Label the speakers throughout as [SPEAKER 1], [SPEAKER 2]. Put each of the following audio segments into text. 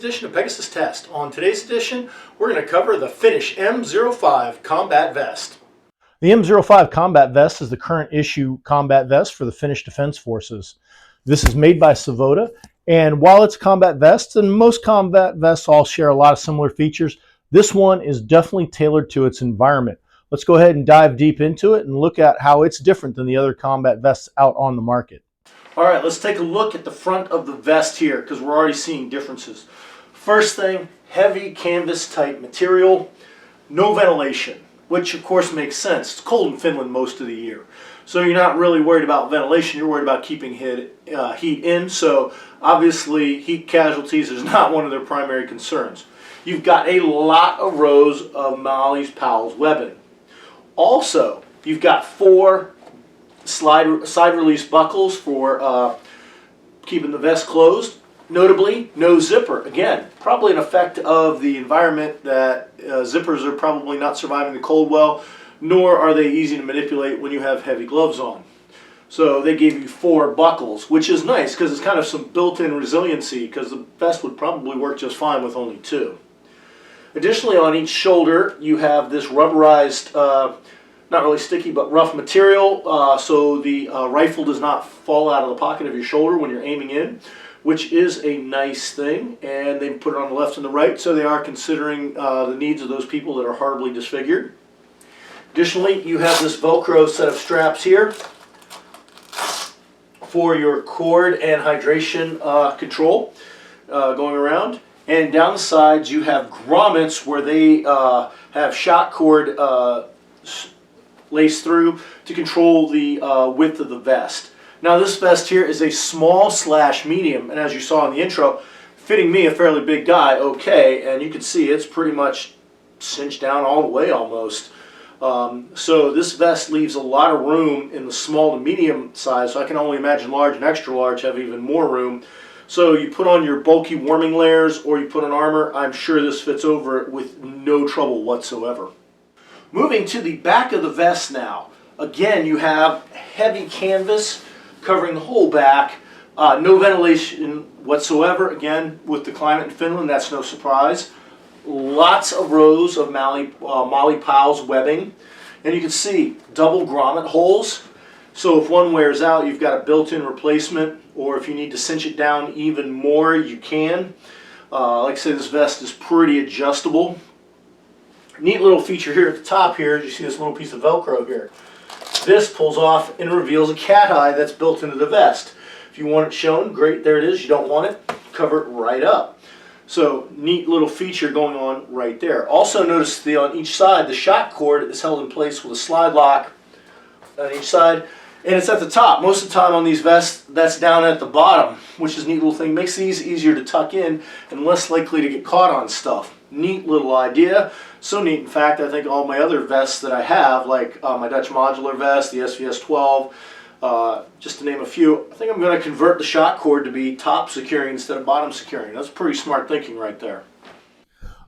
[SPEAKER 1] edition of Pegasus Test. On today's edition, we're going to cover the Finnish M05 Combat Vest. The M05 Combat Vest is the current issue combat vest for the Finnish Defense Forces. This is made by Savoda, and while it's combat vests, and most combat vests all share a lot of similar features, this one is definitely tailored to its environment. Let's go ahead and dive deep into it and look at how it's different than the other combat vests out on the market. All right, let's take a look at the front of the vest here because we're already seeing differences. First thing, heavy canvas type material, no ventilation, which of course makes sense. It's cold in Finland most of the year. So you're not really worried about ventilation, you're worried about keeping heat in. So obviously heat casualties is not one of their primary concerns. You've got a lot of rows of Mallee's Powell's webbing. Also, you've got 4 side release buckles for keeping the vest closed. Notably, no zipper. Again, probably an effect of the environment that zippers are probably not surviving the cold well, nor are they easy to manipulate when you have heavy gloves on. So they gave you 4 buckles, which is nice because it's kind of some built-in resiliency because the vest would probably work just fine with only 2. Additionally, on each shoulder, you have this rubberized not really sticky, but rough material, so the rifle does not fall out of the pocket of your shoulder when you're aiming in, which is a nice thing. And they put it on the left and the right, so they are considering the needs of those people that are horribly disfigured. Additionally, you have this Velcro set of straps here for your cord and hydration control going around. And down the sides, you have grommets where they have shot cord laced through to control the width of the vest. Now this vest here is a small/medium, and as you saw in the intro, fitting me, a fairly big guy, okay, and you can see it's pretty much cinched down all the way almost. So this vest leaves a lot of room in the small to medium size, so I can only imagine large and extra large have even more room. So you put on your bulky warming layers or you put on armor, I'm sure this fits over it with no trouble whatsoever. Moving to the back of the vest now. Again, you have heavy canvas covering the whole back. No ventilation whatsoever. Again, with the climate in Finland, that's no surprise. Lots of rows of Mallee's Powell's webbing. And you can see double grommet holes. So if one wears out, you've got a built-in replacement. Or if you need to cinch it down even more, you can. Like I said, this vest is pretty adjustable. Neat little feature here at the top here, you see this little piece of Velcro here. This pulls off and reveals a cat eye that's built into the vest. If you want it shown, great, there it is. You don't want it, cover it right up. So neat little feature going on right there. Also notice on each side, the shot cord is held in place with a slide lock on each side. And it's at the top. Most of the time on these vests, that's down at the bottom, which is a neat little thing. Makes these easier to tuck in and less likely to get caught on stuff. Neat little idea. So neat, in fact, I think all my other vests that I have, like my Dutch modular vest, the SVS-12, just to name a few, I think I'm going to convert the shot cord to be top securing instead of bottom securing. That's pretty smart thinking right there.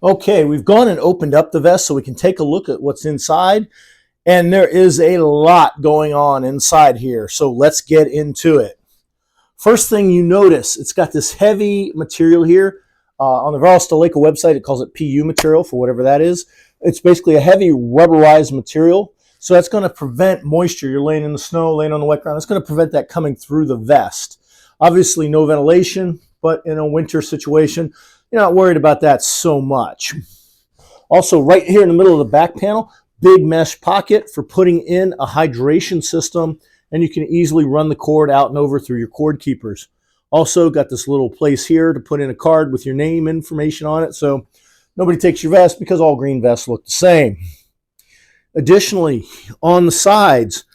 [SPEAKER 1] Okay, we've gone and opened up the vest so we can take a look at what's inside. And there is a lot going on inside here, so let's get into it. First thing you notice, it's got this heavy material here. On the Varusteleka website, it calls it PU material for whatever that is. It's basically a heavy rubberized material, so that's going to prevent moisture. You're laying in the snow, laying on the wet ground. That's going to prevent that coming through the vest. Obviously, no ventilation, but in a winter situation, you're not worried about that so much. Also, right here in the middle of the back panel, big mesh pocket for putting in a hydration system, and you can easily run the cord out and over through your cord keepers. Also got this little place here to put in a card with your name information on it, so nobody takes your vest because all green vests look the same. Additionally, on the sides,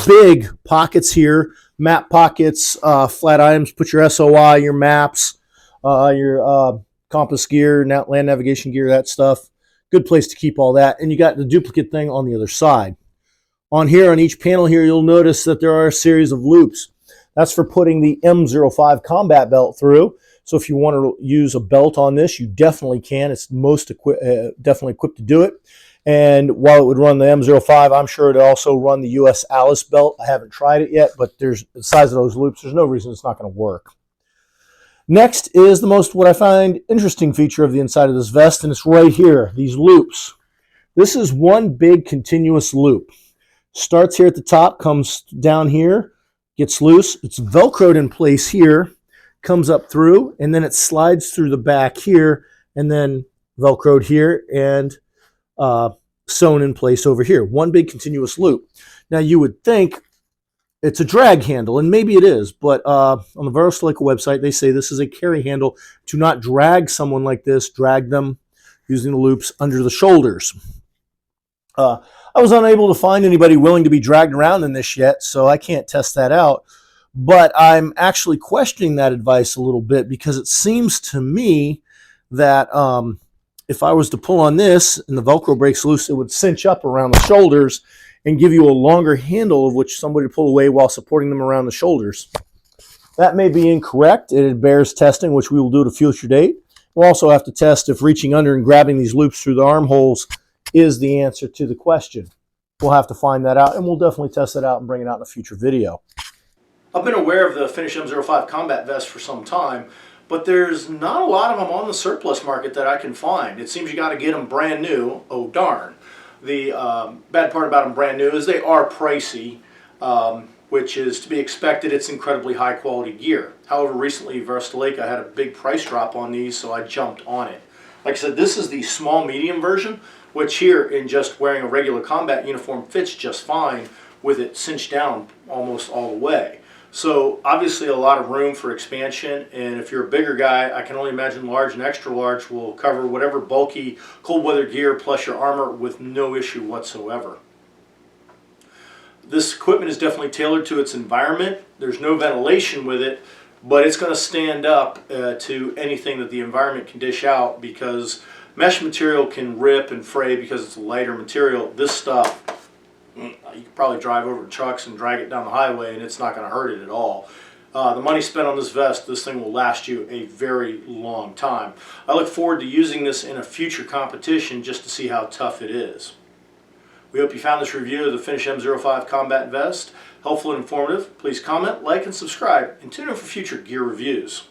[SPEAKER 1] big pockets here, map pockets, flat items, put your SOI, your maps, your compass gear, land navigation gear, that stuff. Good place to keep all that. And you got the duplicate thing on the other side. On here, on each panel here, you'll notice that there are a series of loops. That's for putting the M05 combat belt through. So if you want to use a belt on this, you definitely can. It's definitely equipped to do it. And while it would run the M05, I'm sure it'd also run the US Alice belt. I haven't tried it yet, but there's the size of those loops. There's no reason it's not going to work. Next is the most, what I find interesting feature of the inside of this vest, and it's right here, these loops. This is one big continuous loop. Starts here at the top, comes down here, gets loose. It's Velcroed in place here, comes up through, and then it slides through the back here, and then Velcroed here, and sewn in place over here. One big continuous loop. Now you would think it's a drag handle, and maybe it is, but on the Varusteleka website, they say this is a carry handle to not drag someone like this, drag them using the loops under the shoulders. I was unable to find anybody willing to be dragged around in this yet, so I can't test that out. But I'm actually questioning that advice a little bit, because it seems to me that if I was to pull on this and the Velcro breaks loose, it would cinch up around the shoulders and give you a longer handle of which somebody to pull away while supporting them around the shoulders. That may be incorrect. It bears testing, which we will do at a future date. We'll also have to test if reaching under and grabbing these loops through the armholes is the answer to the question. We'll have to find that out, and we'll definitely test that out and bring it out in a future video. I've been aware of the Finish M05 Combat Vest for some time, but there's not a lot of them on the surplus market that I can find. It seems you got to get them brand new. Oh darn. The bad part about them brand new is they are pricey, which is to be expected. It's incredibly high quality gear. However, recently Varusteleka had a big price drop on these, so I jumped on it. Like I said, this is the small medium version, which here in just wearing a regular combat uniform fits just fine with it cinched down almost all the way. So obviously a lot of room for expansion, and if you're a bigger guy, I can only imagine large and extra large will cover whatever bulky cold weather gear plus your armor with no issue whatsoever. This equipment is definitely tailored to its environment. There's no ventilation with it, but it's going to stand up to anything that the environment can dish out, because mesh material can rip and fray because it's a lighter material. This stuff, you could probably drive over trucks and drag it down the highway and it's not going to hurt it at all. The money spent on this vest, this thing will last you a very long time. I look forward to using this in a future competition just to see how tough it is. We hope you found this review of the Finish M05 Combat Vest helpful and informative. Please comment, like, and subscribe, and tune in for future gear reviews.